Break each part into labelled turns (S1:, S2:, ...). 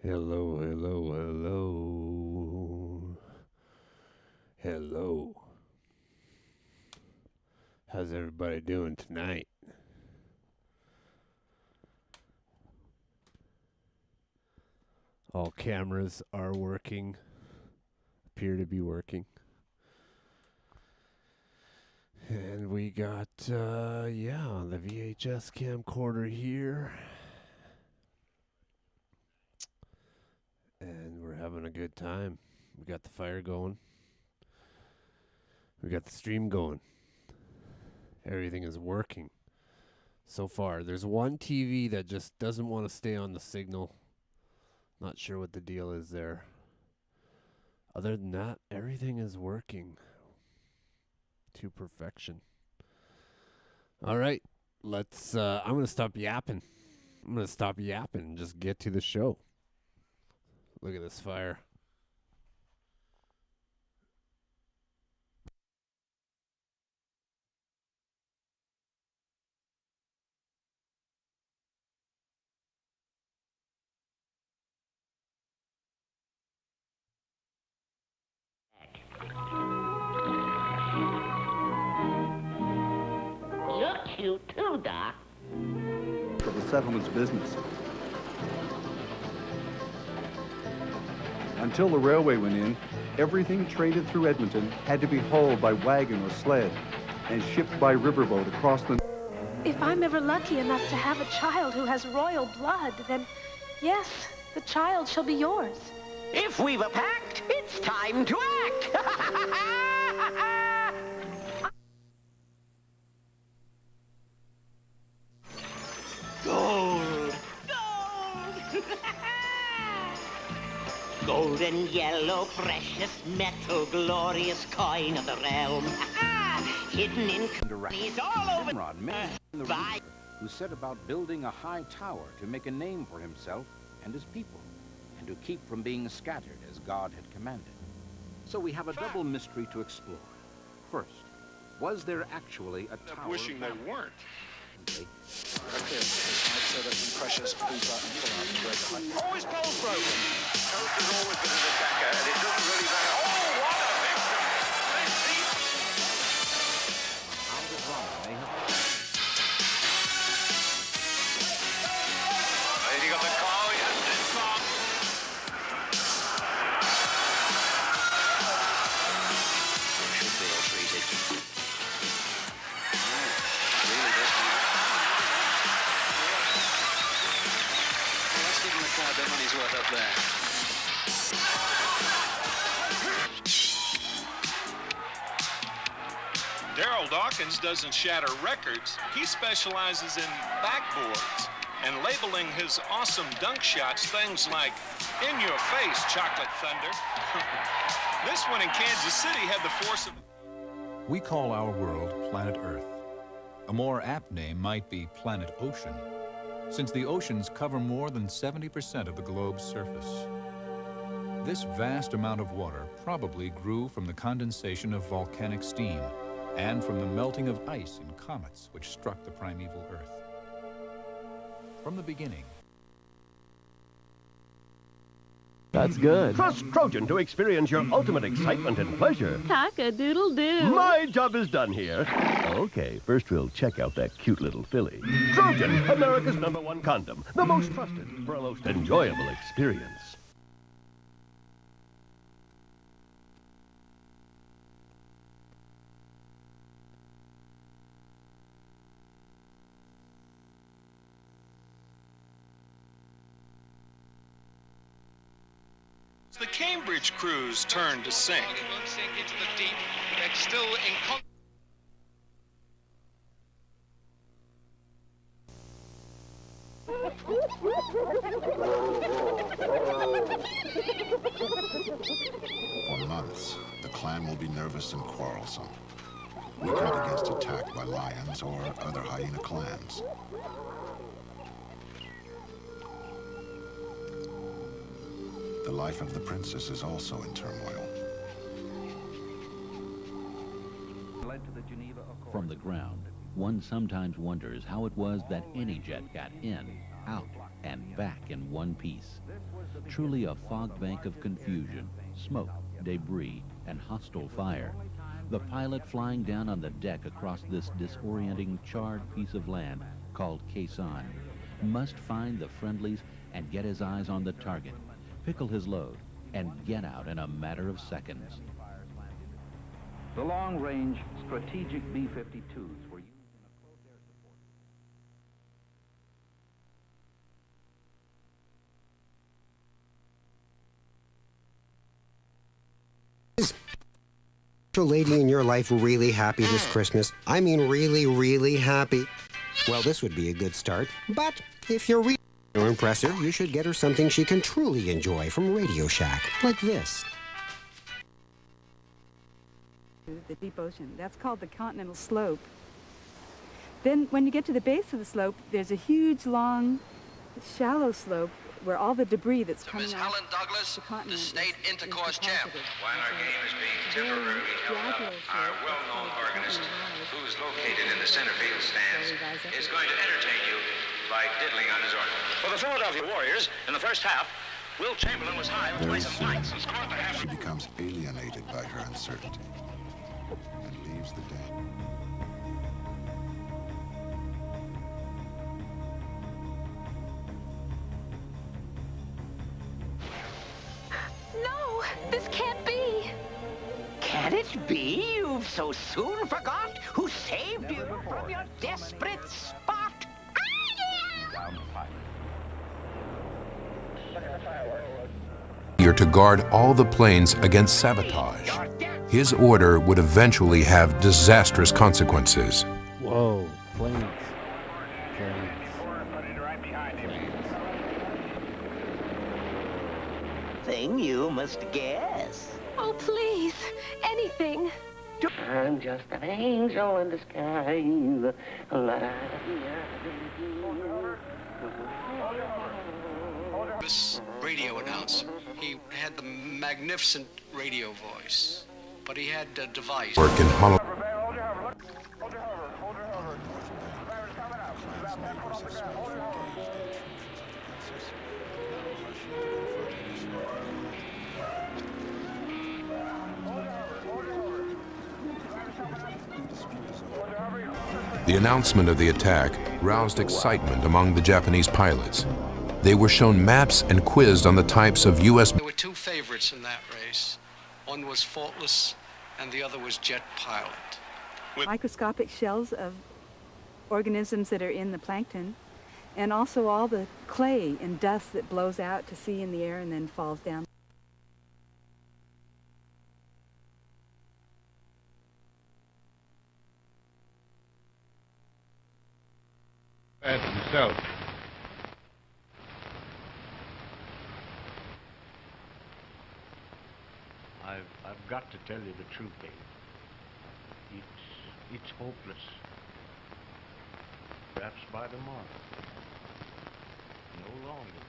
S1: Hello, hello, hello. Hello. How's everybody doing tonight? All cameras are working, appear to be working. And we got, the VHS camcorder here. And we're having a good time. We got the fire going. We got the stream going. Everything is working so far. There's one TV that just doesn't want to stay on the signal. Not sure what the deal is there. Other than that, everything is working to perfection. All right, let's, I'm going to stop yapping. I'm going to stop yapping and just get to the show. Look at this fire.
S2: You're cute too, Doc.
S3: For the settlement's business. Until the railway went in, everything traded through Edmonton had to be hauled by wagon or sled and shipped by riverboat across the...
S4: If I'm ever lucky enough to have a child who has royal blood, then yes, the child shall be yours.
S2: If we've a pact, it's time to act. Gold! Gold! Golden yellow, precious metal, glorious coin of the realm. Hidden in companies all over by
S5: who set about building a high tower to make a name for himself and his people, and to keep from being scattered as God had commanded. So we have a double mystery to explore. First, was there actually a tower?
S6: Wishing they weren't.
S7: Oh, his pole's broken.
S6: Coast has always been an attacker, and it doesn't really matter. Oh, what a victim!
S5: How the drama may have...
S6: Has he got the car? He has this car.
S7: Should be all treated.
S6: Really doesn't.
S7: Let's give them the crowd their money's worth up there.
S6: Daryl Dawkins doesn't shatter records. He specializes in backboards and labeling his awesome dunk shots things like "In Your Face, Chocolate Thunder." This one in Kansas City had the force of...
S8: We call our world planet Earth. A more apt name might be planet Ocean, since the oceans cover more than 70% of the globe's surface. This vast amount of water probably grew from the condensation of volcanic steam and from the melting of ice in comets which struck the primeval Earth. From the beginning,
S9: That's good. Trust Trojan to experience your ultimate excitement and pleasure.
S4: Cock-a-doodle-doo.
S9: My job is done here. Okay, first we'll check out that cute little filly. Trojan, America's #1 condom. The most trusted for a most enjoyable experience.
S6: The Cambridge crews turned to sink.
S7: Won't sink into the deep. They're still in
S10: For months, the clan will be nervous and quarrelsome, weakened against attack by lions or other hyena clans. The life of the princess is also in turmoil.
S11: From the ground, one sometimes wonders how it was that any jet got in
S5: out and back in one piece. Truly a fog bank of confusion, smoke, debris, and hostile fire. The pilot flying down on the deck across this disorienting, charred piece of land called Quezon must find the friendlies and get his eyes on the target, pickle his load, and get out in a matter of seconds.
S11: The long-range strategic B-52s were used in a close air
S12: support. Is a lady in your life really happy this Christmas? I mean really, really happy? Well, this would be a good start. But if you're really to impress her, you should get her something she can truly enjoy from Radio Shack, like this.
S13: The deep ocean. That's called the continental slope. Then when you get to the base of the slope, there's a huge, long, shallow slope where all the debris that's coming off the continent
S7: the state intercourse champ.
S14: While our game is being temporarily held up, our well-known organist, who is located in the center field stands, is going to entertain you by diddling on his organ.
S7: For the Philadelphia Warriors, in the first half, Will Chamberlain was high on
S10: Very
S7: twice a
S10: soon,
S7: points. He scored the half.
S10: she becomes alienated by her uncertainty and leaves the den.
S4: No, this can't be.
S2: Can it be you've so soon forgot who saved you from your desperate spot?
S15: You're to guard all the planes against sabotage. His order would eventually have disastrous consequences.
S1: Whoa, planes.
S2: Thing you must guess.
S4: Oh, please, anything.
S16: I'm just an angel in disguise.
S7: This radio announcer, he had the magnificent radio voice, but he had a device.
S15: Work in Honolulu. The announcement of the attack roused excitement among the Japanese pilots. They were shown maps and quizzed on the types of U.S.
S7: There were two favorites in that race. One was Faultless, and the other was Jet Pilot.
S13: Microscopic shells of organisms that are in the plankton, and also all the clay and dust that blows out to sea in the air and then falls down.
S17: Himself. I've got to tell you the truth, Dave. It's hopeless. Perhaps by tomorrow. No longer.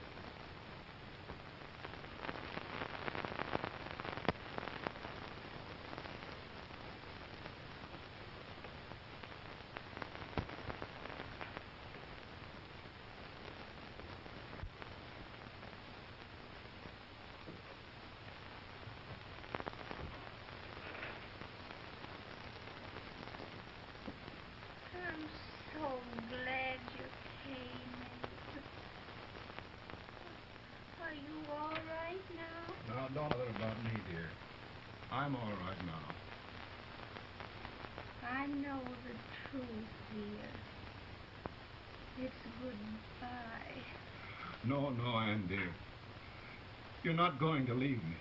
S17: Don't bother about me, dear. I'm all right now.
S18: I know the truth, dear. It's goodbye.
S17: No, Ann, dear. You're not going to leave me.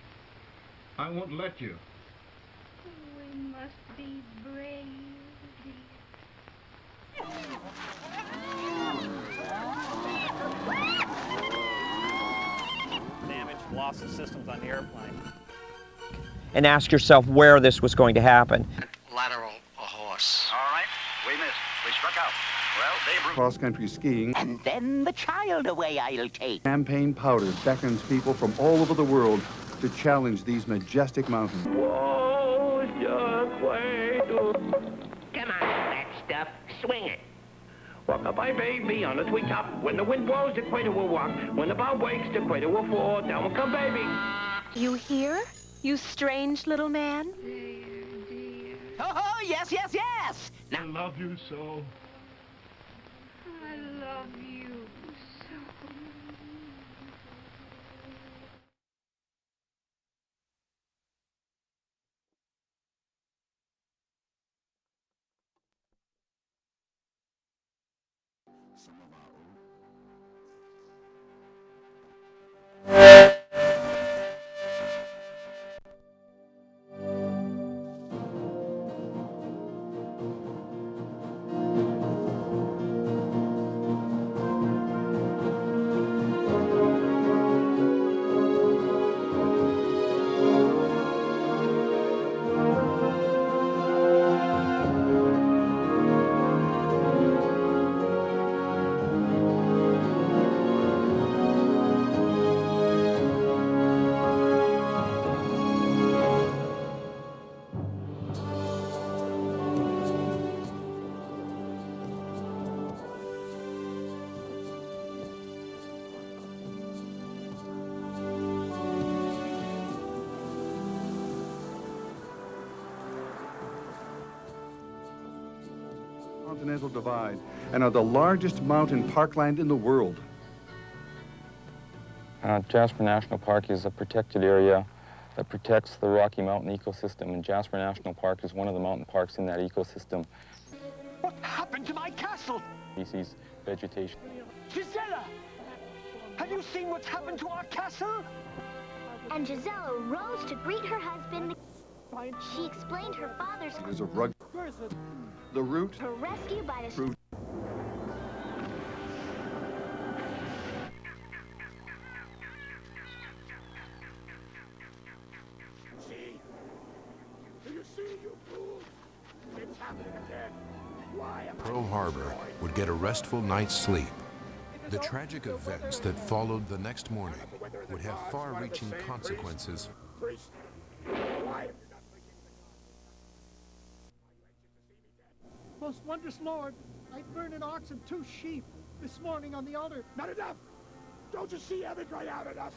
S17: I won't let you.
S18: We must be brave,
S19: Lost the systems on the airplane.
S20: And ask yourself where this was going to happen.
S7: Lateral a horse.
S11: All right, we missed. We struck out. Well, they
S3: Cross-country skiing.
S2: And then the child away I'll take.
S3: Champagne powder beckons people from all over the world to challenge these majestic mountains.
S16: Come on, that stuff. Swing it.
S21: Rock-a-bye, baby, on the treetop. When the wind blows, the equator will walk. When the bow wakes, the equator will fall. Down will come, baby.
S4: You hear? You strange little man?
S2: Oh, yes, yes, yes!
S17: I love you so.
S18: I love you so.
S3: Continental Divide and are the largest mountain parkland in the world.
S22: Jasper National Park is a protected area that protects the Rocky Mountain ecosystem, and Jasper National Park is one of the mountain parks in that ecosystem.
S2: What happened to my castle?
S22: Species, vegetation.
S2: Gisela! Have you seen what's happened to our castle?
S23: And Gisela rose to greet her husband. She explained her father's
S3: There's a rug. The route.
S23: her rescue by the
S3: Route.
S15: Pearl Harbor would get a restful night's sleep. The tragic events that followed the next morning would have far-reaching consequences.
S24: Most wondrous Lord, I burned an ox and 2 sheep this morning on the altar.
S25: Not enough! Don't you see heaven cry out at us?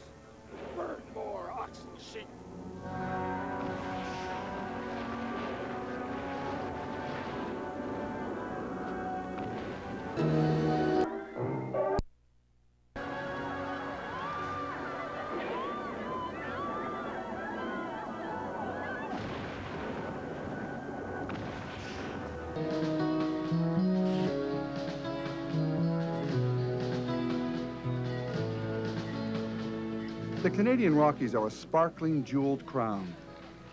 S25: Burn more ox and sheep.
S3: The Canadian Rockies are a sparkling, jeweled crown.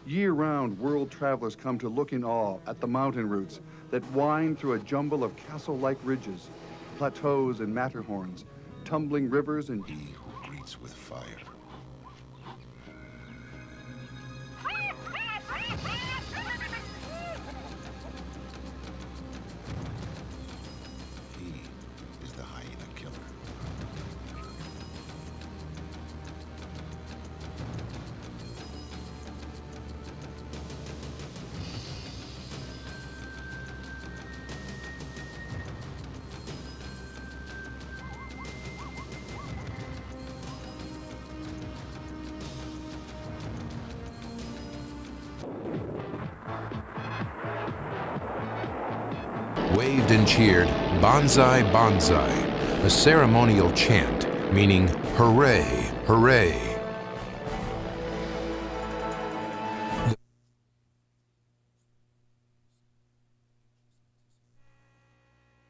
S3: Year-round, world travelers come to look in awe at the mountain routes that wind through a jumble of castle-like ridges, plateaus and matterhorns, tumbling rivers and...
S10: He who greets with fire. He is the hyena killer.
S15: Waved and cheered, "Banzai, Banzai," a ceremonial chant meaning hooray, hooray.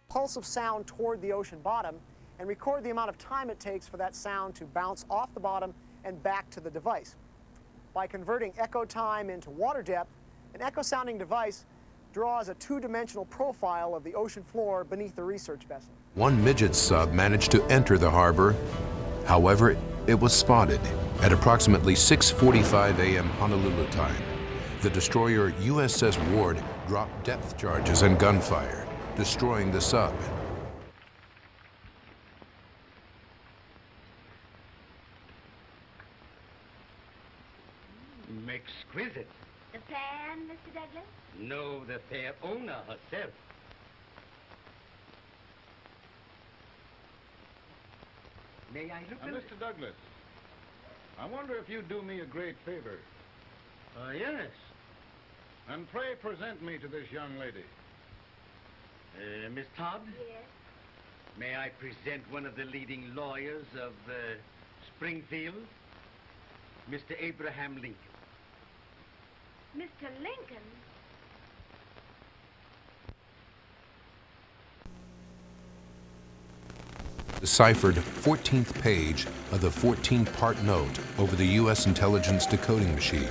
S26: Pulse of sound toward the ocean bottom and record the amount of time it takes for that sound to bounce off the bottom and back to the device. By converting echo time into water depth, an echo sounding device draws a 2-dimensional profile of the ocean floor beneath the research vessel.
S15: One midget sub managed to enter the harbor. However, it was spotted at approximately 6:45 a.m. Honolulu time. The destroyer USS Ward dropped depth charges and gunfire, destroying the sub.
S27: Exquisite.
S18: The pan, Mr. Douglas?
S27: No, the fair owner herself.
S21: May I look
S17: Mr. Douglas, I wonder if you'd do me a great favor.
S21: Yes.
S17: And pray present me to this young lady.
S21: Miss Todd?
S18: Yes.
S21: May I present one of the leading lawyers of Springfield? Mr. Abraham Lincoln.
S18: Mr. Lincoln?
S15: Deciphered 14th page of the 14-part note over the U.S. intelligence decoding machine.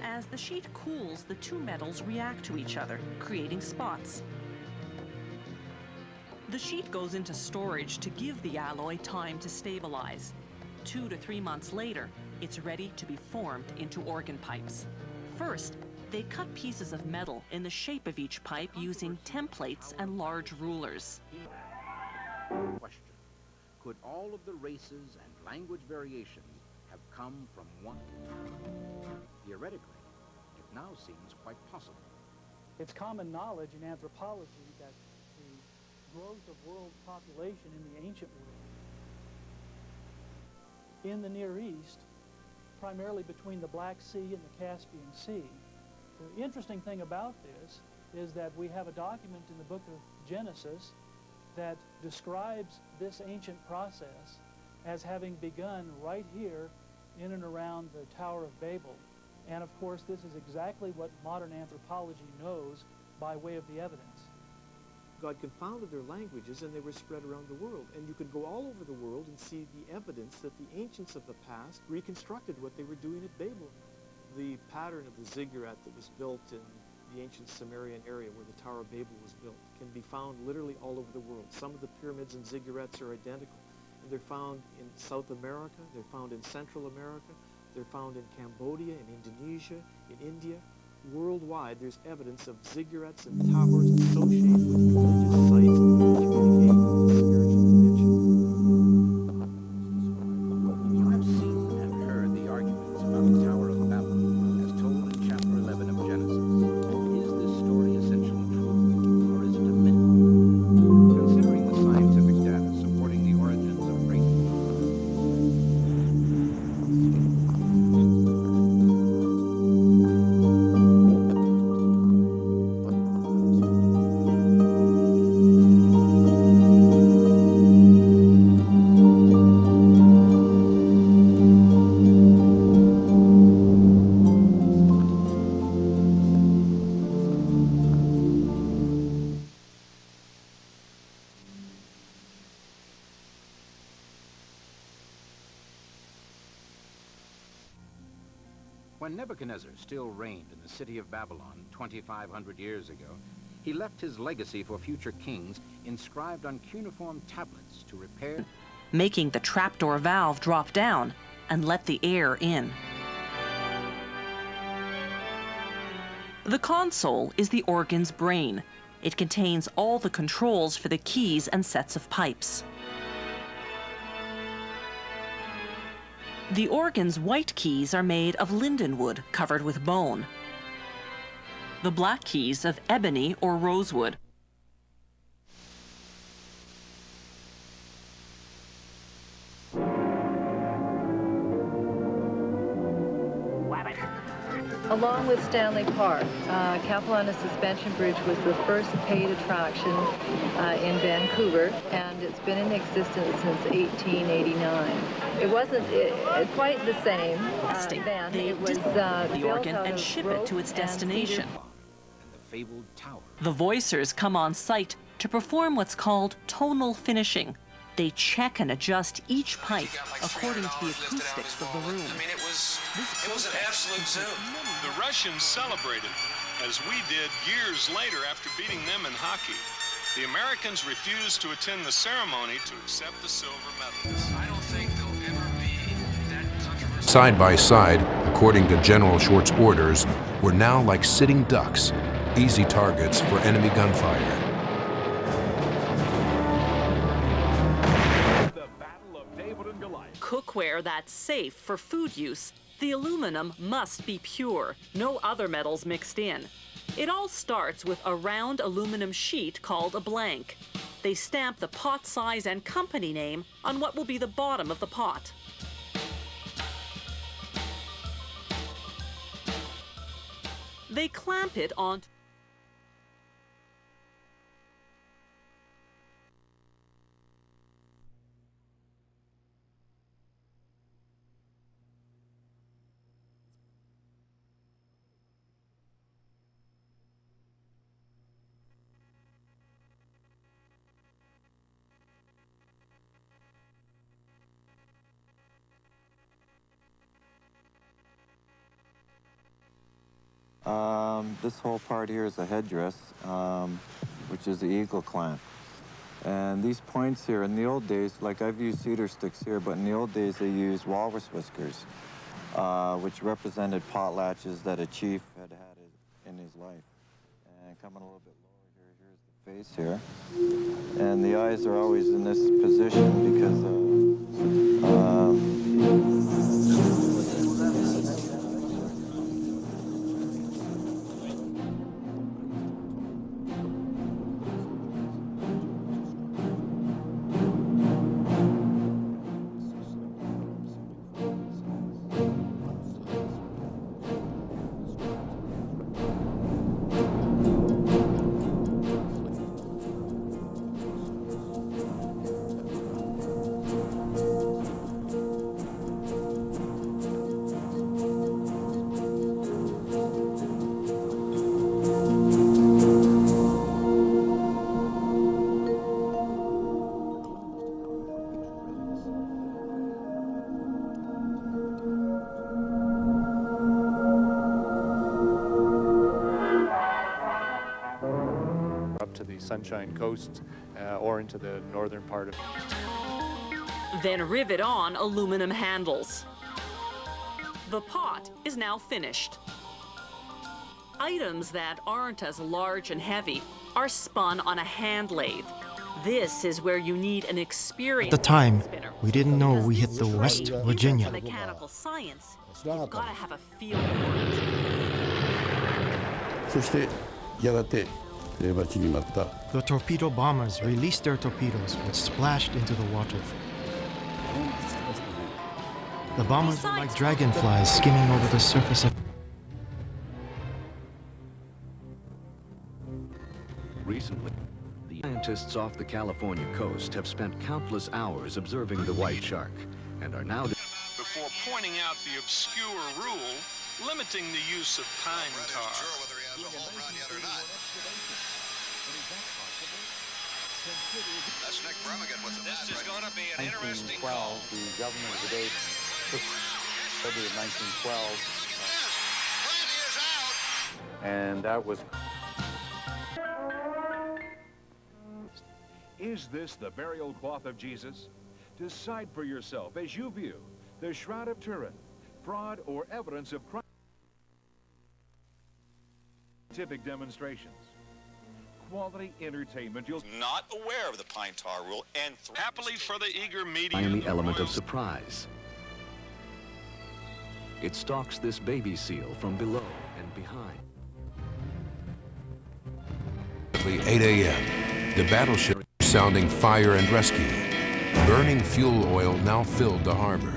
S5: As the sheet cools, the two metals react to each other, creating spots. The sheet goes into storage to give the alloy time to stabilize. 2 to 3 months later, it's ready to be formed into organ pipes. First, they cut pieces of metal in the shape of each pipe using templates and large rulers.
S6: Question: could all of the races and language variations have come from one? Theoretically, it now seems quite possible.
S24: It's common knowledge in anthropology that the growth of world population in the ancient world, in the Near East, primarily between the Black Sea and the Caspian Sea. The interesting thing about this is that we have a document in the book of Genesis that describes this ancient process as having begun right here in and around the Tower of Babel. And of course, this is exactly what modern anthropology knows by way of the evidence.
S8: God confounded their languages and they were spread around the world. And you could go all over the world and see the evidence that the ancients of the past reconstructed what they were doing at Babel. The pattern of the ziggurat that was built in the ancient Sumerian area where the Tower of Babel was built can be found literally all over the world. Some of the pyramids and ziggurats are identical. And they're found in South America, they're found in Central America, they're found in Cambodia, in Indonesia, in India. Worldwide, there's evidence of ziggurats and towers associated with religious sites which communicate with the spiritual dimension.
S6: You have seen and heard the arguments about the Tower of Babel as told in chapter 11 of Genesis. Is this story essentially true, or is it a myth? Considering the scientific data supporting the origins of great When Nebuchadnezzar still reigned in the city of Babylon 2,500 years ago, he left his legacy for future kings inscribed on cuneiform tablets to repair,
S5: making the trapdoor valve drop down and let the air in. The console is the organ's brain. It contains all the controls for the keys and sets of pipes. The organ's white keys are made of lindenwood covered with bone. The black keys of ebony or rosewood.
S9: Along with Stanley Park, Capilano Suspension Bridge was the first paid attraction in Vancouver, and it's been in existence since 1889. It wasn't quite the same then. It was
S5: the organ and ship it to its destination. The voicers come on site to perform what's called tonal finishing. They check and adjust each pipe according to the acoustics of the room.
S12: I mean, it was an absolute zoom.
S14: The Russians celebrated, as we did years later after beating them in hockey. The Americans refused to attend the ceremony to accept the silver medals.
S12: I don't think there'll ever be that controversial.
S15: Side by side, according to General Short's orders, were now like sitting ducks, easy targets for enemy gunfire.
S5: Cookware that's safe for food use, the aluminum must be pure, no other metals mixed in. It all starts with a round aluminum sheet called a blank. They stamp the pot size and company name on what will be the bottom of the pot. They clamp it onto
S1: This whole part here is a headdress, which is the eagle clamp. And these points here, in the old days, like I've used cedar sticks here, but in the old days they used walrus whiskers, which represented potlatches that a chief had in his life. And coming a little bit lower here, here's the face here. And the eyes are always in this position because
S8: to the Sunshine Coast or into the northern part of.
S5: Then rivet on aluminum handles. The pot is now finished. Items that aren't as large and heavy are spun on a hand lathe. This is where you need an experienced
S7: At the time,
S5: spinner.
S7: we didn't know we hit the
S5: This
S7: West
S5: trade
S7: Virginia.
S5: isn't mechanical science. You've got to have a feel for it.
S11: そしてやがて待ちに待った
S7: The torpedo bombers released their torpedoes, which splashed into the water. The bombers were like dragonflies skimming over the surface of.
S6: Recently, the scientists off the California coast have spent countless hours observing the white shark and are now
S14: before pointing out the obscure rule limiting the use of pine tar.
S10: That's Nick Bremigan with the
S12: This is going to be an interesting
S1: 1912,
S12: call.
S1: the government of the day, February of 1912. And that was.
S13: Is this the burial cloth of Jesus? Decide for yourself as you view the Shroud of Turin, fraud or evidence of crime. Scientific demonstrations. Quality entertainment. You'll
S19: not aware of the pine tar rule and
S14: happily for the eager media.
S6: and the element of surprise. It stalks this baby seal from below and behind.
S15: 8 a.m. The battleship sounding fire and rescue. Burning fuel oil now filled the harbor.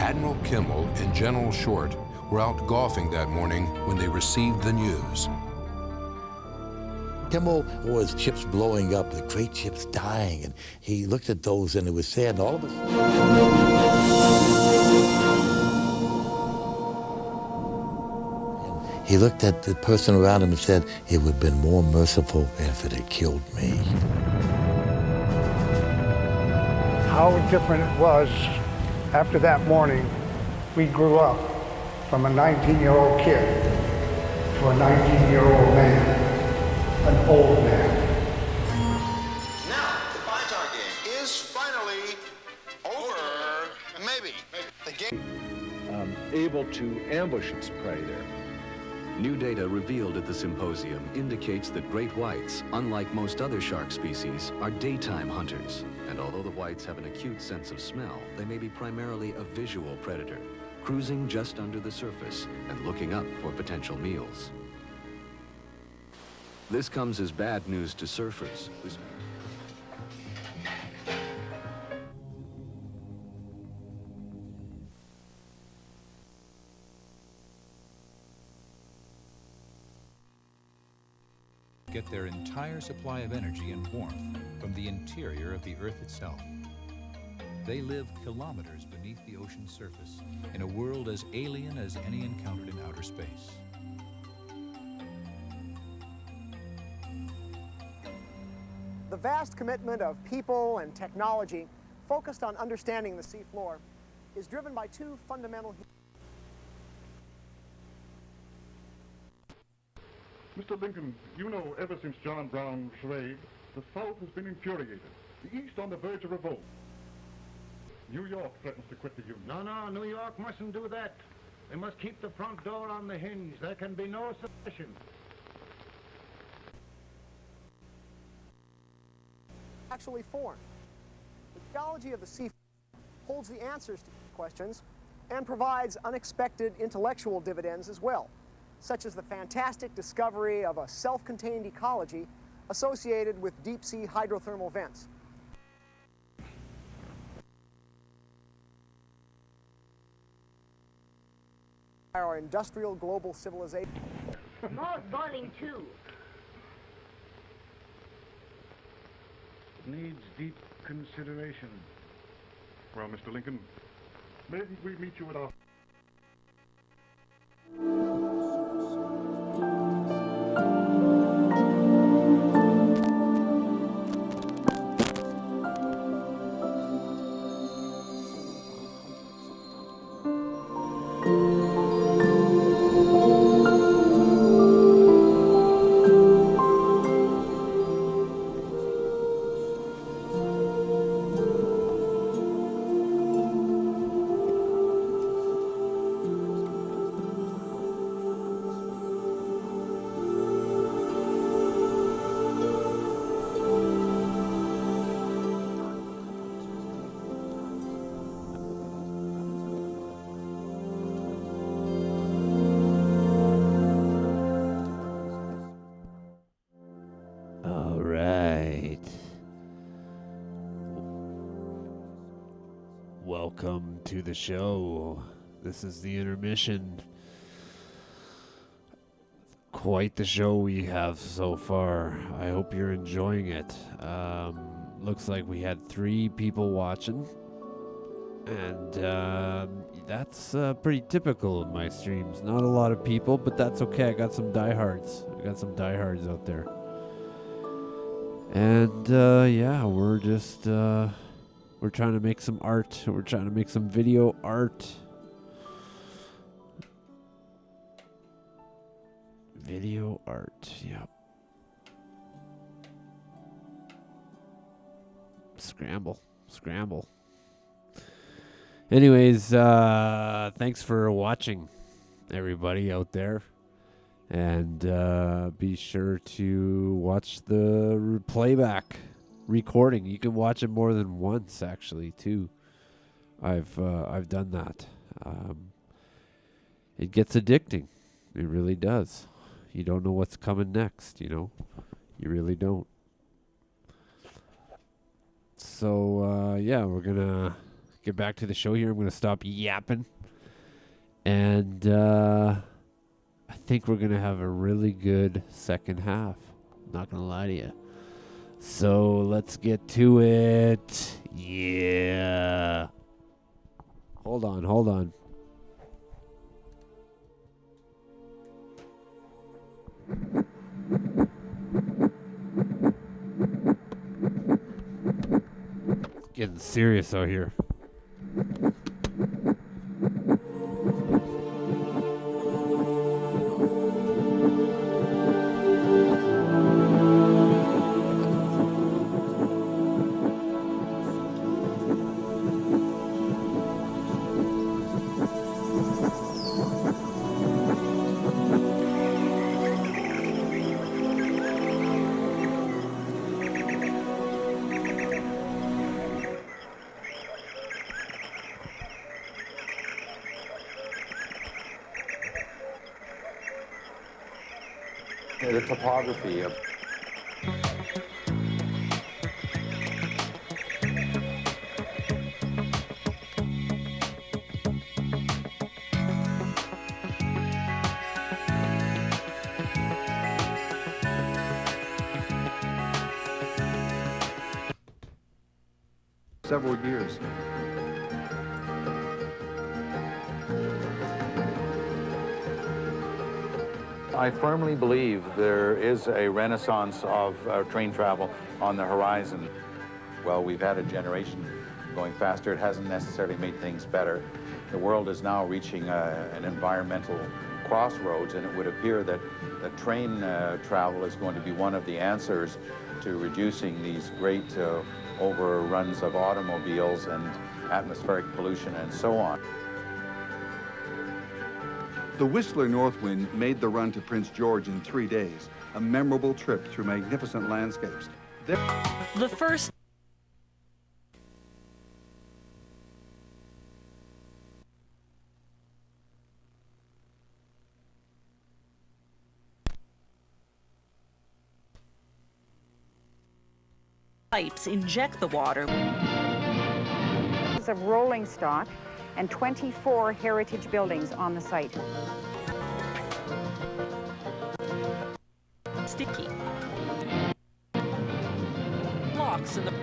S15: Admiral Kimmel and General Short were out golfing that morning when they received the news.
S11: Kimmel was ships blowing up, the great ships dying, and he looked at those and it was sad. And all of a sudden, he looked at the person around him and said, it would have been more merciful if it had killed me.
S20: How different it was after that morning. We grew up from a 19-year-old kid to a 19-year-old man. An old man.
S10: Now, the pine tar game is finally over. Maybe. The game.
S8: Able to ambush its prey there.
S6: New data revealed at the symposium indicates that great whites, unlike most other shark species, are daytime hunters. And although the whites have an acute sense of smell, they may be primarily a visual predator, cruising just under the surface and looking up for potential meals.
S2: This comes as bad news to surfers.
S4: Get their entire supply of energy and warmth from the interior of the Earth itself. They live kilometers beneath the ocean's surface in a world as alien as any encountered in outer space.
S26: The vast commitment of people and technology focused on understanding the seafloor is driven by two fundamental.
S16: Mr. Lincoln, you know ever since John Brown slaved, the South has been infuriated. The East on the verge of revolt. New York threatens to quit the Union.
S21: No, New York mustn't do that. They must keep the front door on the hinge. There can be no secession.
S26: Actually formed. The geology of the sea holds the answers to questions and provides unexpected intellectual dividends as well, such as the fantastic discovery of a self-contained ecology associated with deep-sea hydrothermal vents. Our industrial global civilization.
S18: More boiling too.
S21: Needs deep consideration.
S16: Well, Mr. Lincoln, maybe we meet you at our...
S22: All right. Welcome to the show. This is the intermission. Quite the show we have so far. I hope you're enjoying it. Looks like we had 3 people watching. And that's pretty typical of my streams. Not a lot of people, but that's okay. I got some diehards. Out there. And yeah, we're just we're trying to make some art. We're trying to make some video art. Video art, yep. Scramble. Anyways, thanks for watching, everybody out there. And be sure to watch the playback recording. You can watch it more than once, actually, too. I've done that. It gets addicting. It really does. You don't know what's coming next, you know. You really don't. So, yeah, we're going to get back to the show here. I'm going to stop yapping. And I think we're going to have a really good second half. Not going to lie to you. So let's get to it. Yeah. Hold on. It's getting serious out here.
S3: The topography of
S9: several years.
S3: I firmly believe there is a renaissance of train travel on the horizon. Well, we've had a generation going faster. It hasn't necessarily made things better. The world is now reaching an environmental crossroads, and it would appear that train travel is going to be one of the answers to reducing these great overruns of automobiles and atmospheric pollution and so on.
S9: The Whistler Northwind made the run to Prince George in 3 days, a memorable trip through magnificent landscapes.
S5: The first pipes inject the water.
S17: Of rolling stock and 24 heritage buildings on the site.
S5: Sticky. Blocks in the...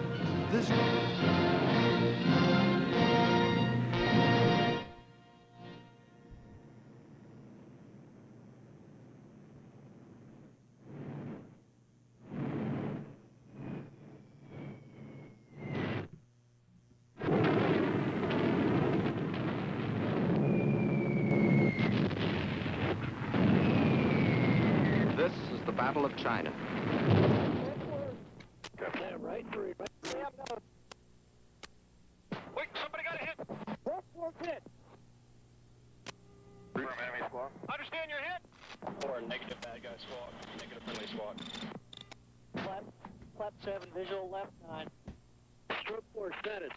S6: This is the Battle of China.
S12: Right. Wait, somebody got a hit. Hit. Enemy squad. Understand your hit. Or negative bad guy squad. Negative friendly squad.
S23: Flap 7, visual left 9. Stroke 4 status.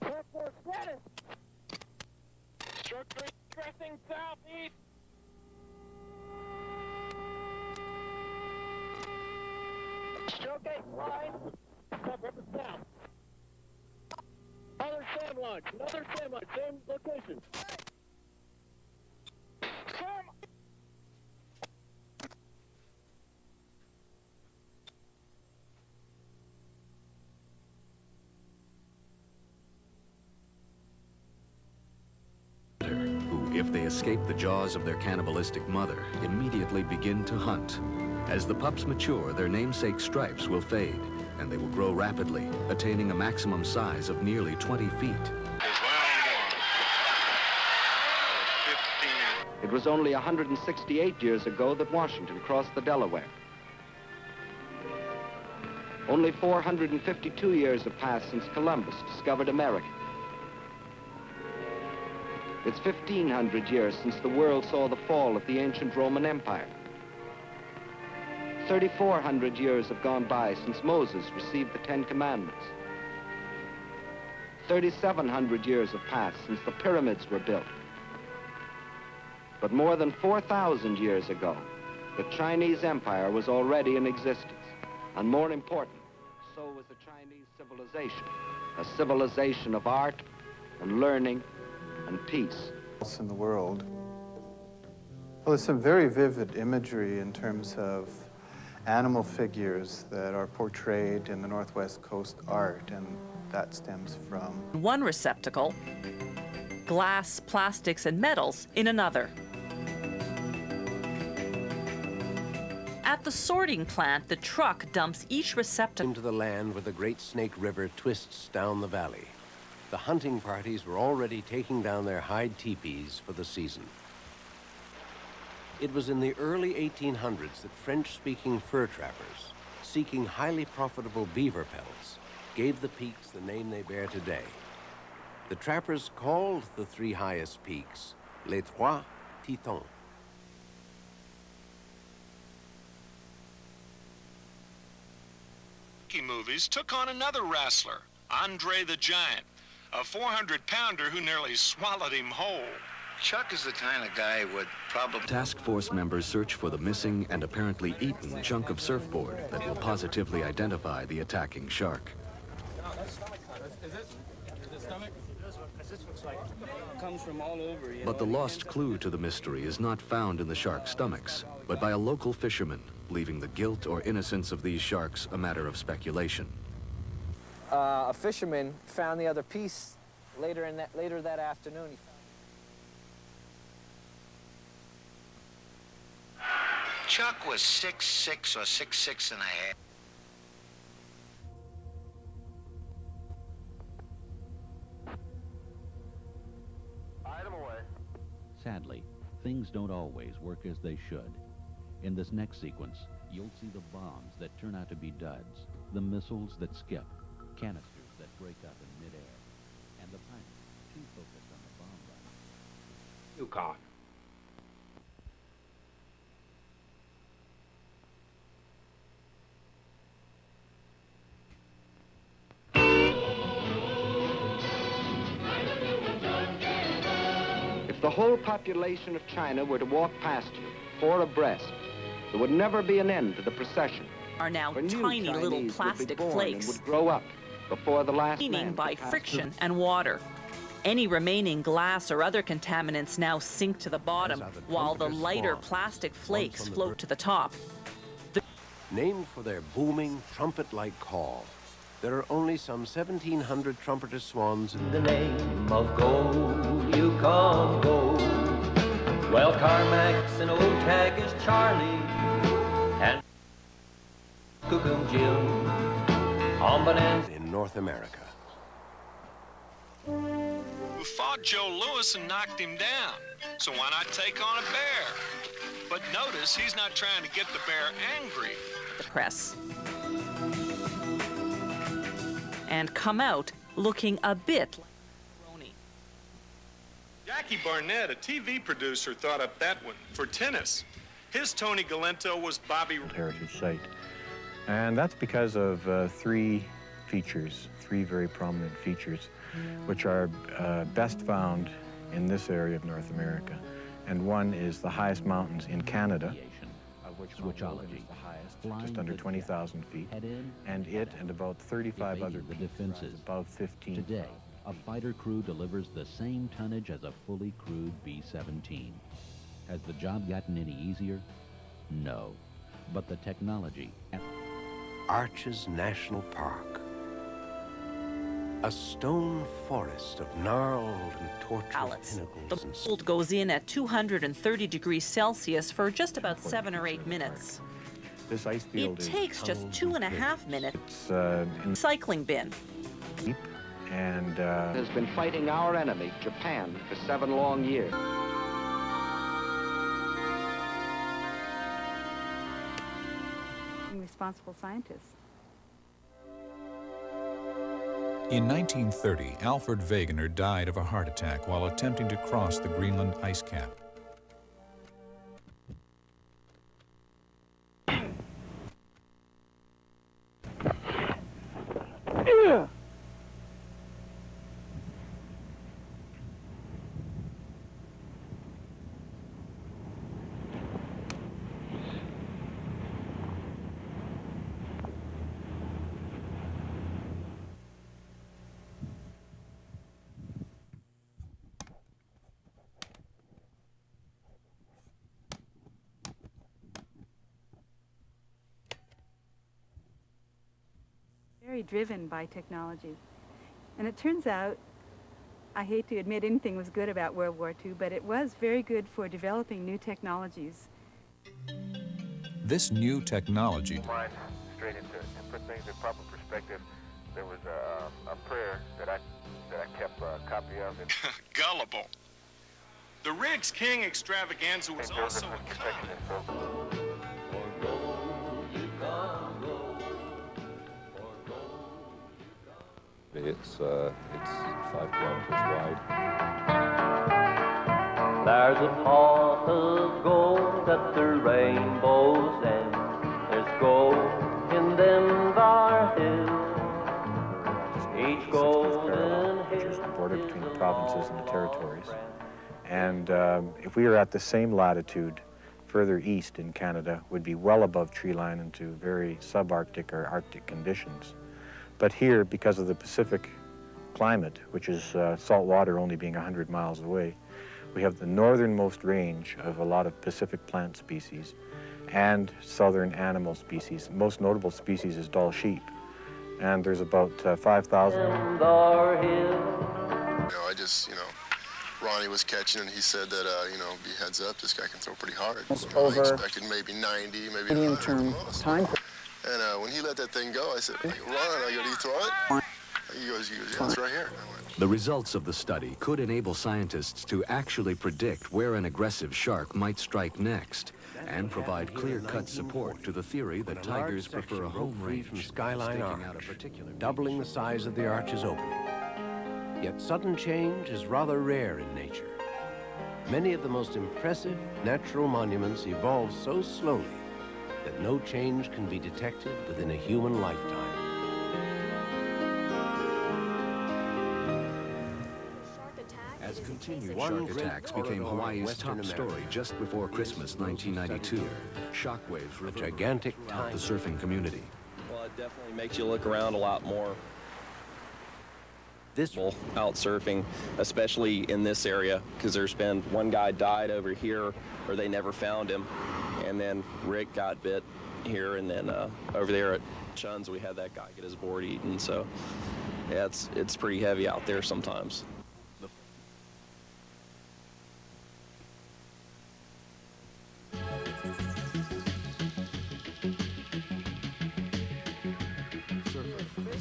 S23: Stroke 4 status.
S12: Stroke 3 dressing southeast.
S23: Stroke 8 line. Stop, reference down. Another SAM line, same location.
S12: Sam.
S2: Who, if they escape the jaws of their cannibalistic mother, immediately begin to hunt. As the pups mature, their namesake stripes will fade, and they will grow rapidly, attaining a maximum size of nearly 20 feet.
S6: It was only 168 years ago that Washington crossed the Delaware. Only 452 years have passed since Columbus discovered America. It's 1,500 years since the world saw the fall of the ancient Roman Empire. 3,400 years have gone by since Moses received the Ten Commandments. 3,700 years have passed since the pyramids were built. But more than 4,000 years ago, the Chinese Empire was already in existence. And more important, so was the Chinese civilization, a civilization of art and learning and peace.
S24: In the world. Well, there's some very vivid imagery in terms of animal figures that are portrayed in the Northwest Coast art, and that stems from
S5: one receptacle, glass, plastics, and metals in another. At the sorting plant, the truck dumps each receptacle
S25: into the land where the Great Snake River twists down the valley. The hunting parties were already taking down their hide teepees for the season. It was in the early 1800s that French-speaking fur trappers, seeking highly profitable beaver pelts, gave the peaks the name they bear today. The trappers called the three highest peaks Les Trois Titans.
S14: Movies took on another wrestler, Andre the Giant, a 400-pounder who nearly swallowed him whole.
S1: Chuck is the kind of guy who would probably...
S2: Task force members search for the missing and apparently eaten chunk of surfboard that will positively identify the attacking shark.
S7: No, that's stomach cut. Is it stomach? This looks like it comes from all over.
S2: But the lost clue to the mystery is not found in the shark's stomachs, but by a local fisherman, leaving the guilt or innocence of these sharks a matter of speculation.
S11: A fisherman found the other piece later that afternoon.
S1: Chuck was 6'6" or 6'6" and a half.
S7: Item away.
S13: Sadly, things don't always work as they should. In this next sequence, you'll see the bombs that turn out to be duds, the missiles that skip, canisters that break up in midair, and the pilot too focused on the bomb run.
S7: You cock.
S6: If the whole population of China were to walk past you, four abreast, there would never be an end to the procession.
S5: Are now
S6: For new
S5: tiny little
S6: Chinese would be
S5: plastic
S6: born
S5: flakes,
S6: and would grow up before the last
S5: cleaning
S6: man
S5: by
S6: could pass
S5: friction
S6: through.
S5: and water. Any remaining glass or other contaminants now sink to the bottom,
S25: These are the
S5: while the
S25: trumpeter's
S5: lighter
S25: swans,
S5: plastic
S25: ones
S5: flakes
S25: from the
S5: float to the top.
S25: Named for their booming, trumpet-like call, there are only some 1,700 trumpeter swans in
S15: the name of gold, you come gold. Well, Carmack's and old Tag is Charlie, and Cuckoo Jim on Bonanza
S25: in North America.
S14: Who fought Joe Louis and knocked him down. So why not take on a bear? But notice he's not trying to get the bear angry.
S5: The press. And come out looking a bit like Ronnie.
S14: Jackie Barnett, a TV producer, thought up that one for tennis. His Tony Galento was Bobby...
S19: Heritage site. And that's because of three very prominent features, which are best found in this area of North America. And one is the highest mountains in Canada, of which Switchology is the highest, just under 20,000 feet, and it and about 35 other
S13: the defenses.
S19: above 15.
S13: Today, a fighter crew delivers the same tonnage as a fully crewed B-17. Has the job gotten any easier? No. But the technology...
S25: Arches National Park. A stone forest of gnarled and tortured pinnacles.
S5: The mold goes in at 230 degrees Celsius for just about 7 or 8 minutes.
S19: This ice field
S5: It takes just 2.5 minutes.
S19: It's in
S5: Cycling bin.
S19: deep and
S6: Has been fighting our enemy, Japan, for 7 long years.
S17: Responsible scientists.
S4: In 1930, Alfred Wegener died of a heart attack while attempting to cross the Greenland ice cap.
S17: Very driven by technology. And it turns out, I hate to admit anything was good about World War II, but it was very good for developing new technologies.
S4: This new technology
S16: Mind straight into it. To put things in proper perspective, there was a prayer that I kept a copy of.
S14: Gullible. The Riggs King extravaganza was also a con.
S27: It's 5 kilometers wide.
S15: There's a pot of gold at the rainbow's end. There's gold in them there hills. Each golden hill
S19: the border between the provinces and the territories. And if we were at the same latitude further east in Canada, would be well above tree line into very subarctic or Arctic conditions. But here, because of the Pacific climate, which is salt water only being 100 miles away, we have the northernmost range of a lot of Pacific plant species and southern animal species. The most notable species is Dall sheep, and there's about 5,000.
S8: I just, Ronnie was catching and he said that, be heads up, this guy can throw pretty hard. I expected maybe 90, maybe 100 at the most. And when he let that thing go, I said, Ron, I go, do you throw it? He goes, yeah, it's right here.
S2: The results of the study could enable scientists to actually predict where an aggressive shark might strike next and provide clear-cut support to the theory that tigers prefer a home range
S25: from Skyline
S2: staking
S25: Arch,
S2: out a particular
S25: doubling the size of the arch's opening. Yet sudden change is rather rare in nature. Many of the most impressive natural monuments evolve so slowly that no change can be detected within a human lifetime.
S2: As continued shark attacks became Hawaii's top story just before Christmas 1992, shockwaves were
S25: gigantic
S2: throughout the surfing community.
S10: Well, it definitely makes you look around a lot more.
S25: This
S10: out surfing, especially in this area, because there's been one guy died over here, or they never found him, and then Rick got bit here, and then over there at Chun's we had that guy get his board eaten. So yeah, it's pretty heavy out there sometimes.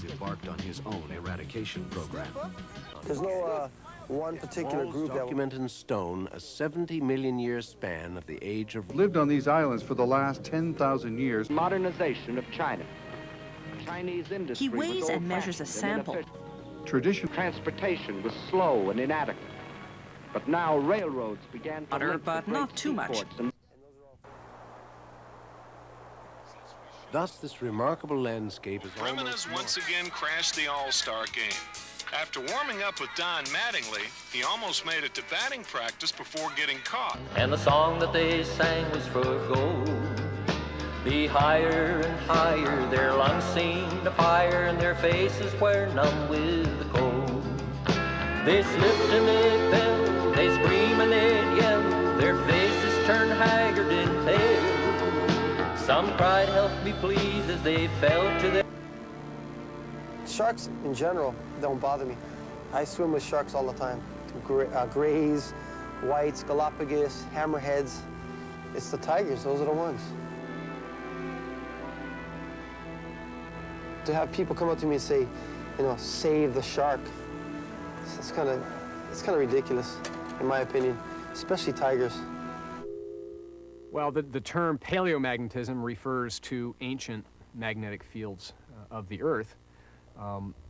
S2: Embarked on his own eradication program.
S18: There's no one particular group that
S25: document in stone a 70 million year span of the age of
S9: lived on these islands for the last 10,000 years.
S6: Modernization of China. Chinese industry.
S5: He weighs and measures a sample.
S9: Traditional
S6: transportation was slow and inadequate, but now railroads began to link
S5: but
S6: the
S5: not
S6: great
S5: too much.
S6: seaports and
S25: Thus, this remarkable landscape is
S14: Jimenez once again crashed the All-Star game. After warming up with Don Mattingly, he almost made it to batting practice before getting caught.
S15: And the song that they sang was for gold. Be higher and higher, their lungs seemed to fire, and their faces were numb with the cold. They slipped and they fell, they scream and they yell, their faces turned haggard and pale. Some cried, help me please, as they fell to their...
S18: Sharks in general don't bother me. I swim with sharks all the time. Grays, whites, Galapagos, hammerheads. It's the tigers, those are the ones. To have people come up to me and say, save the shark, it's kind of ridiculous, in my opinion, especially tigers.
S20: Well, the term paleomagnetism refers to ancient magnetic fields of the Earth.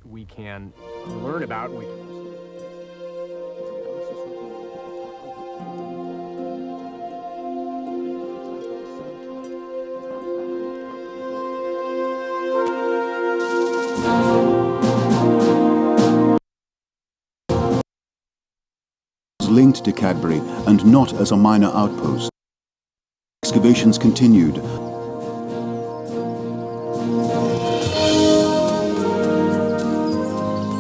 S20: We can learn about.
S21: Linked to Cadbury and not as a minor outpost. Excavations continued.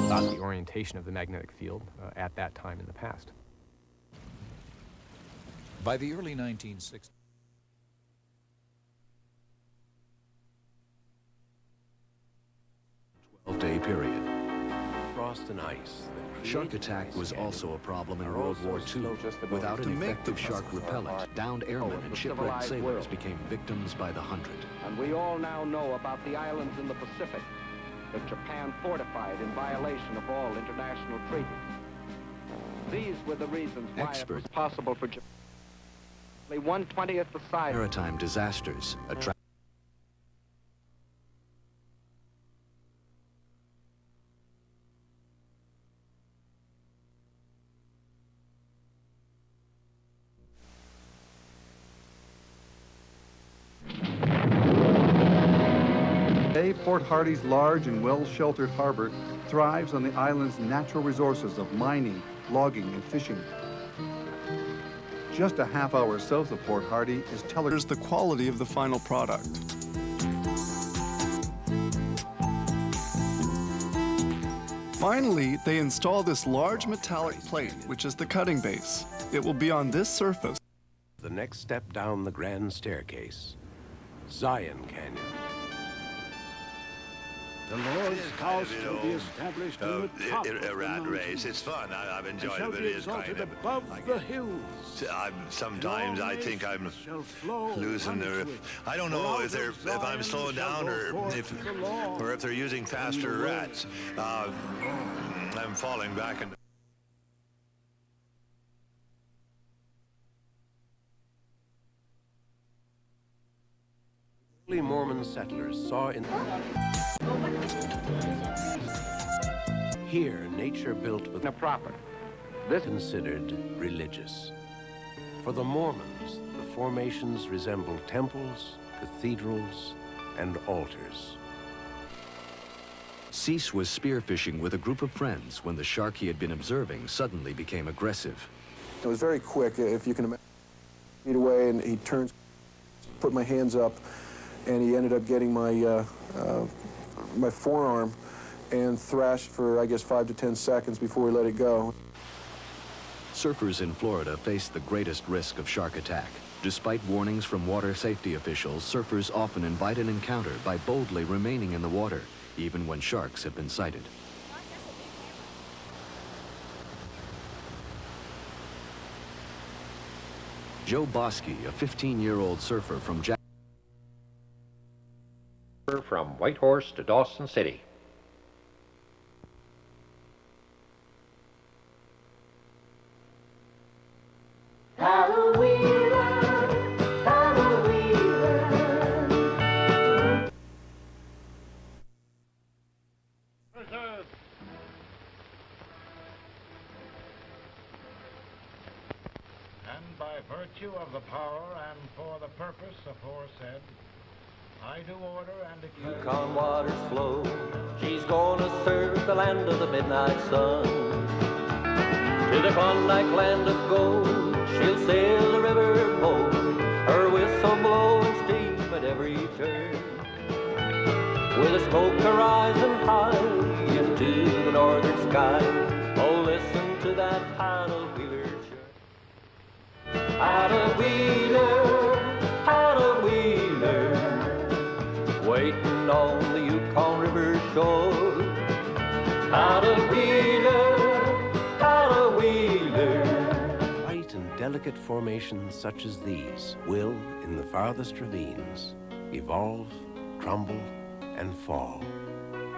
S20: About the orientation of the magnetic field at that time in the past.
S4: By the early 1960s,
S2: day period.
S25: Frost and ice.
S2: Shark attack was also a problem in World War II. Without an effective shark repellent, downed airmen and shipwrecked sailors became victims by the hundred.
S6: And we all now know about the islands in the Pacific that Japan fortified in violation of all international treaties. These were the reasons why it was possible for Japan. 1/20th the size.
S2: Maritime disasters attract.
S9: Today, Port Hardy's large and well-sheltered harbor thrives on the island's natural resources of mining, logging, and fishing. Just a half hour south of Port Hardy is
S3: Here's the quality of the final product. Finally, they install this large metallic plate, which is the cutting base. It will be on this surface.
S25: The next step down the grand staircase, Zion Canyon.
S11: The Lord's house shall be established in the top of the
S12: rat
S11: mountain.
S12: race. It's fun. I've enjoyed
S11: shall
S12: it, but
S11: be
S12: it is kind
S11: exalted
S12: of
S11: above the hills.
S12: Sometimes I think I'm
S11: Shall flow
S12: losing their.
S11: unto it.
S12: I don't
S11: For
S12: know
S11: out
S12: if they're
S11: of
S12: if I'm
S11: Zion
S12: slowing
S11: shall
S12: down
S11: go
S12: or
S11: forth
S12: if they're using faster rats. I'm falling back into.
S25: Early Mormon settlers saw in here nature built with a prophet. This considered religious. For the Mormons, the formations resemble temples, cathedrals, and altars.
S2: Cease was spearfishing with a group of friends when the shark he had been observing suddenly became aggressive.
S22: It was very quick, if you can imagine. Feet away, and he turns, put my hands up, and he ended up getting my my forearm and thrashed for, I guess, 5 to 10 seconds before he let it go.
S2: Surfers in Florida face the greatest risk of shark attack. Despite warnings from water safety officials, surfers often invite an encounter by boldly remaining in the water, even when sharks have been sighted. Joe Bosky, a 15-year-old surfer from
S23: From Whitehorse to Dawson City.
S24: And by virtue of the power and for the purpose aforesaid, I do order and declare.
S15: Yukon waters flow. She's gonna serve the land of the midnight sun. To the Klondike land of gold, she'll sail the river bold. Her whistle blowing steam at every turn. With a smoke horizon high into the northern sky. Oh, listen to that paddle wheeler chirp. Paddle wheeler, paddle wheeler, waiting on the Yukon River shore. Paddle wheeler, paddle wheeler.
S25: Light and delicate formations such as these will, in the farthest ravines, evolve, crumble, and fall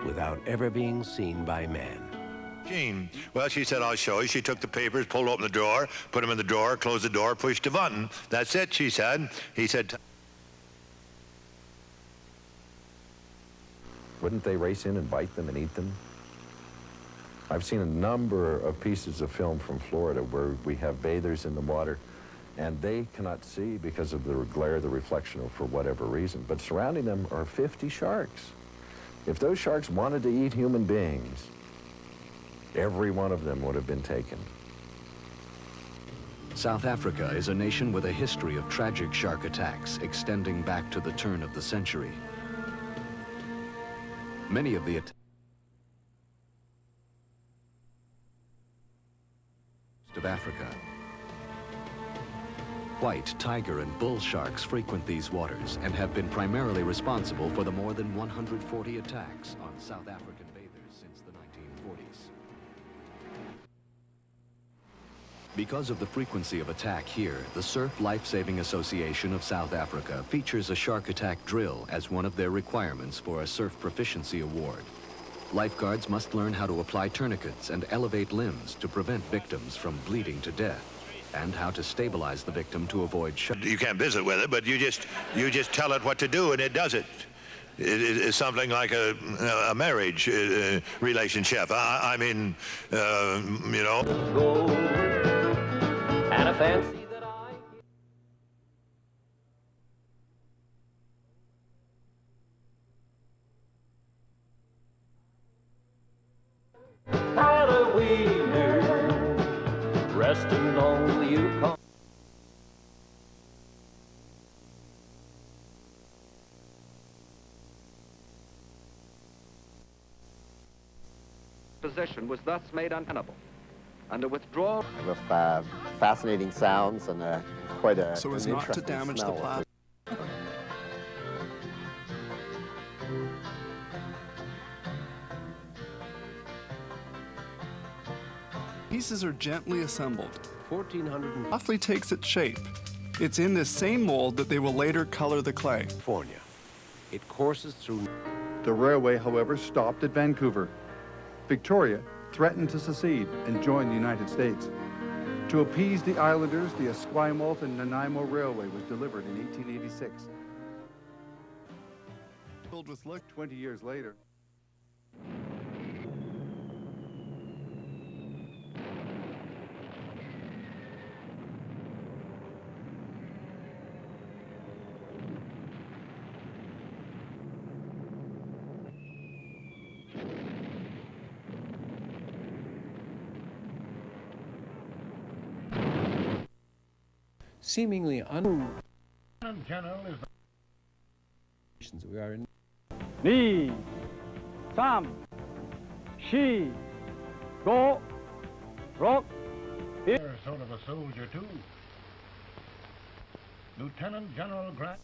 S25: without ever being seen by man.
S12: Jean, well, she said, I'll show you. She took the papers, pulled open the drawer, put them in the drawer, closed the door, pushed the button. That's it, she said. He said...
S19: Wouldn't they race in and bite them and eat them? I've seen a number of pieces of film from Florida where we have bathers in the water and they cannot see because of the glare, the reflection, or for whatever reason. But surrounding them are 50 sharks. If those sharks wanted to eat human beings, every one of them would have been taken.
S2: South Africa is a nation with a history of tragic shark attacks extending back to the turn of the century. Many of the attacks of Africa. White, tiger, and bull sharks frequent these waters and have been primarily responsible for the more than 140 attacks on South African bathers since the 1940s. Because of the frequency of attack here, the Surf Life-Saving Association of South Africa features a shark attack drill as one of their requirements for a Surf Proficiency Award. Lifeguards must learn how to apply tourniquets and elevate limbs to prevent victims from bleeding to death, and how to stabilize the victim to avoid shock.
S12: You can't visit with it, but you just tell it what to do and it does it. It's something like a marriage relationship. I mean, you know.
S15: And a fancy that I had a wheeler resting on the Yukon.
S1: position was thus made untenable, and a withdrawal
S7: with fascinating sounds and quite a
S3: so as
S7: an
S3: not to
S7: interesting
S3: damage the
S7: smell.
S3: plastic. Pieces are gently assembled.
S25: 1400
S3: Roughly takes its shape. It's in this same mold that they will later color the clay.
S25: California. It courses through.
S9: The railway, however, stopped at Vancouver. Victoria threatened to secede and join the United States. To appease the islanders, the Esquimalt and Nanaimo Railway was delivered in 1886.
S3: Filled with liquid.
S9: 20 years later.
S15: Seemingly
S24: General is
S15: the we are in.
S13: Ni, Sam, Shi, Go, Rock.
S24: You're sort of a soldier too. Lieutenant General Grant.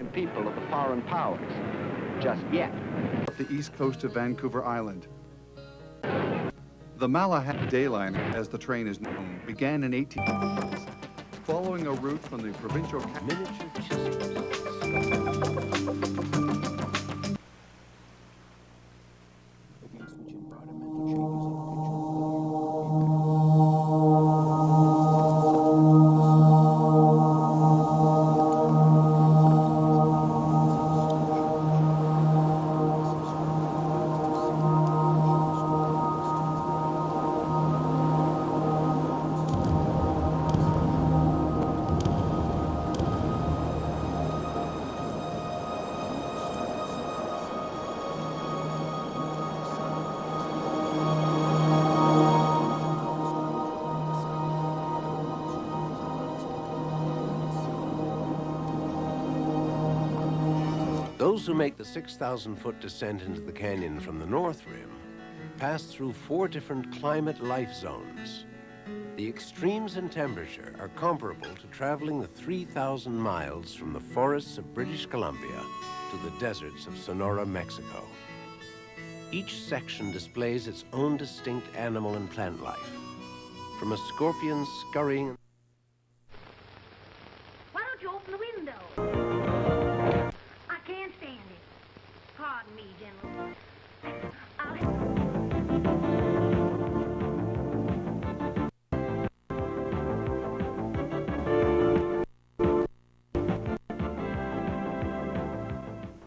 S1: and people of the foreign powers, just yet.
S9: The east coast of Vancouver Island. The Malahat Dayline, as the train is known, began in 18... following a route from the provincial...
S25: Those who make the 6,000-foot descent into the canyon from the North Rim pass through 4 different climate life zones. The extremes in temperature are comparable to traveling the 3,000 miles from the forests of British Columbia to the deserts of Sonora, Mexico. Each section displays its own distinct animal and plant life, from a scorpion scurrying...
S16: Why don't you open the window? I can't stand it. Pardon me, gentlemen.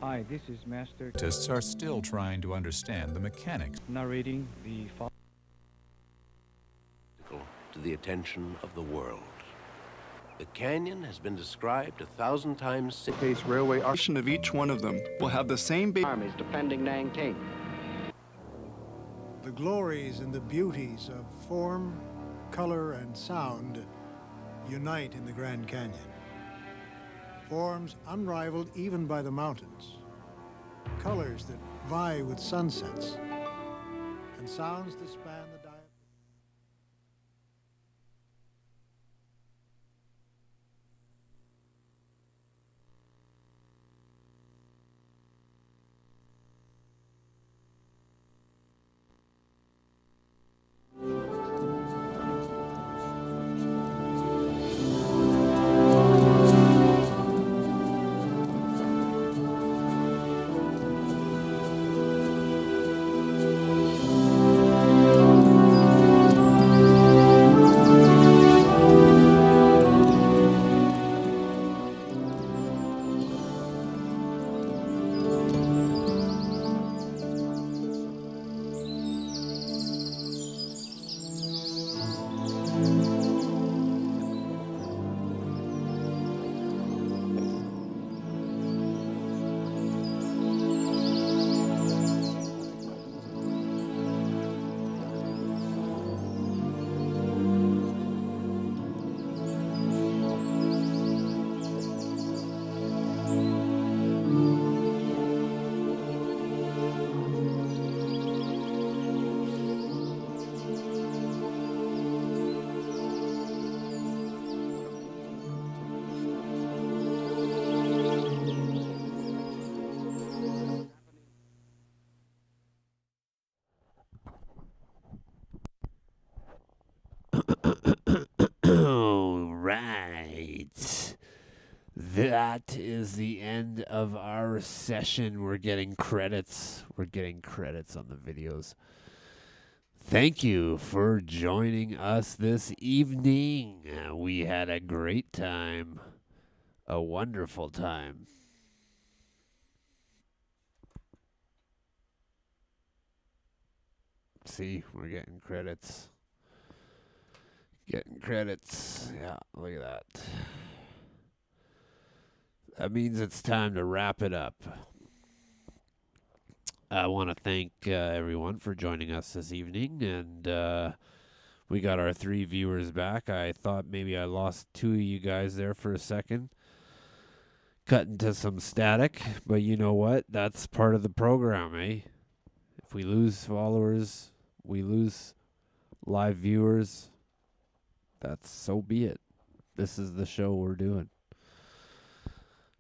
S13: Hi, this is Master.
S4: Scientists are still trying to understand the mechanics.
S13: Narrating the
S25: to the attention of the world. The canyon has been described 1,000 times.
S3: Case railway operation of each one of them will have the same
S1: armies defending Nanking.
S17: The glories and the beauties of form, color, and sound unite in the Grand Canyon. Forms unrivaled even by the mountains, colors that vie with sunsets, and sounds that span the diaphragm.
S5: right. That is the end of our session. We're getting credits. We're getting credits on the videos. Thank you for joining us this evening. We had a great time. A wonderful time. See, we're getting credits. Getting credits. Yeah, look at that. That means it's time to wrap it up. I want to thank everyone for joining us this evening, and we got our 3 viewers back. I thought maybe I lost 2 of you guys there for a second, cut into some static, but you know what? That's part of the program, eh? If we lose followers, we lose live viewers. That's so be it. This is the show we're doing.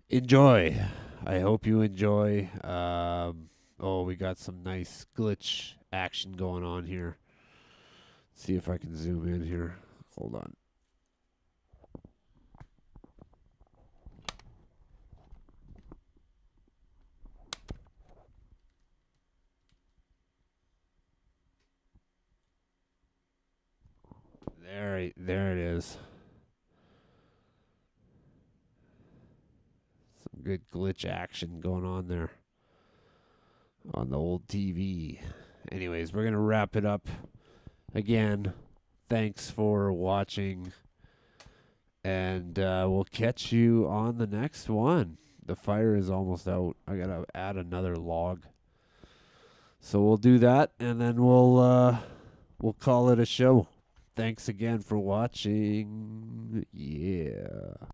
S5: Enjoy. I hope you enjoy. We got some nice glitch action going on here. Let's see if I can zoom in here. Hold on. There it is. Some good glitch action going on there on the old TV. Anyways, we're going to wrap it up. Again, thanks for watching, and we'll catch you on the next one. The fire is almost out. I got to add another log. So we'll do that, and then we'll call it a show. Thanks again for watching. Yeah.